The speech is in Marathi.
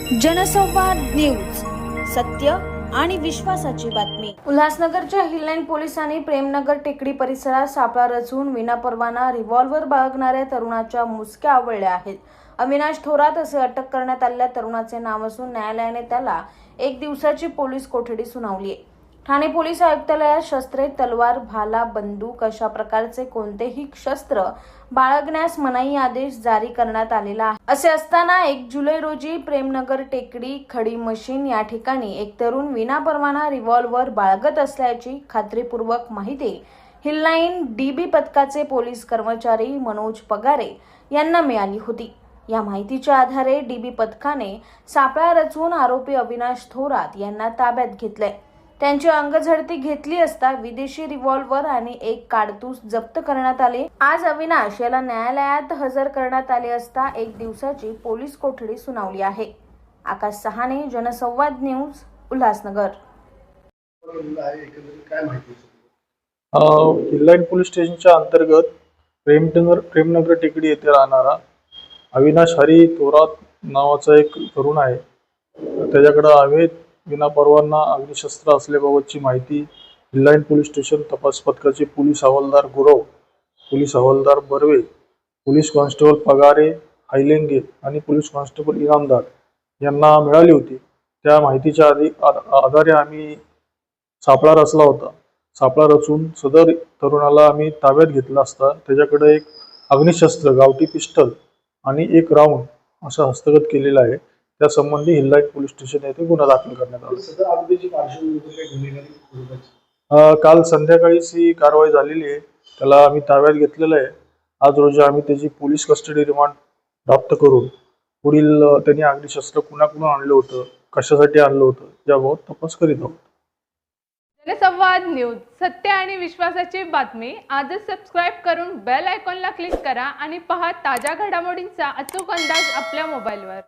जनसंवाद न्यूज, सत्य आणि विश्वासाची बातमी। उल्हासनगरच्या हिललाईन पोलिसांनी प्रेमनगर टेकडी परिसरात सापळा रचून विनापरवाना रिव्हॉल्वर बाळगणाऱ्या तरुणाच्या मुसक्या आवळल्या आहेत। अविनाश थोरात असे अटक करण्यात आलेल्या तरुणाचे नाव असून न्यायालयाने त्याला 1 दिवसाची पोलीस कोठडी सुनावली आहे। ठाणे पोलीस आयुक्तालयात शस्त्रे, तलवार, भाला, बंदूक अशा प्रकारचे कोणतेही शस्त्र बाळगण्यास मनाई आदेश जारी करण्यात आलेला आहे। असे असताना 1 जुलै रोजी प्रेमनगर टेकडी खडी मशीन या ठिकाणी एक तरुण विनापरवाना रिव्हॉल्वर बाळगत असल्याची खात्रीपूर्वक माहिती हिललाईन डीबी पथकाचे पोलीस कर्मचारी मनोज पगारे यांना मिळाली होती। या माहितीच्या आधारे डीबी पथकाने सापळा रचून आरोपी अविनाश थोरात यांना ताब्यात घेतले। त्यांची अंगझडती घेतली असता विदेशी रिव्हॉल्वर आणि 1 काडतूस जप्त करण्यात आले। आज अविनाश याला न्यायालयात हजर करण्यात आले असता 1 दिवसाची पोलीस कोठडी सुनावली आहे। आकाश सहाने, जनसंवाद न्यूज, उल्हासनगर। हिललाईन पोलीस स्टेशनच्या अंतर्गत प्रेमनगर टेकडी येथे राहणारा अविनाश हरी थोरात नावाचा एक तरुण आहे। त्याच्याकडे अवैध विनापरवाना अग्निशस्त्र असल्याबाबतची माहिती हिललाईन पोलीस स्टेशन तपास पथकाचे पोलीस हवालदार गुरव, पोलीस हवालदार बर्वे, पोलीस कॉन्स्टेबल पगारे, हायलेंगे आणि पोलीस कॉन्स्टेबल इनामदार यांना मिळाली होती। त्या माहितीच्या आधारे आम्ही सापळा रचला होता। सापळा रचून सदर तरुणाला आम्ही ताब्यात घेतला असता त्याच्याकडे एक अग्निशस्त्र, गावठी पिस्टल आणि 1 राऊंड असं हस्तगत केलेलं आहे। त्या संबंधी हिललाईन पोलीस स्टेशन येथे गुन्हा दाखल करण्यात आला। काल संध्याकाळीच ही कारवाई झालेली आहे। त्याला आम्ही ताब्यात घेतलेलं आहे। आज रोजी आम्ही त्याची पोलीस कस्टडी रिमांड प्राप्त करून पुढील त्यांनी अग्निशस्त्र कुणाकडून आणलं होतं, कशासाठी आणलं होतं याबाबत तपास करीत आहोत। जनसंवाद न्यूज, सत्य आणि विश्वासाची बातमी। आजच सबस्क्राइब करून बेल आयकॉनला क्लिक करा आणि पहा ताज्या घडामोडींचा अचूक अंदाज आपल्या मोबाईलवर।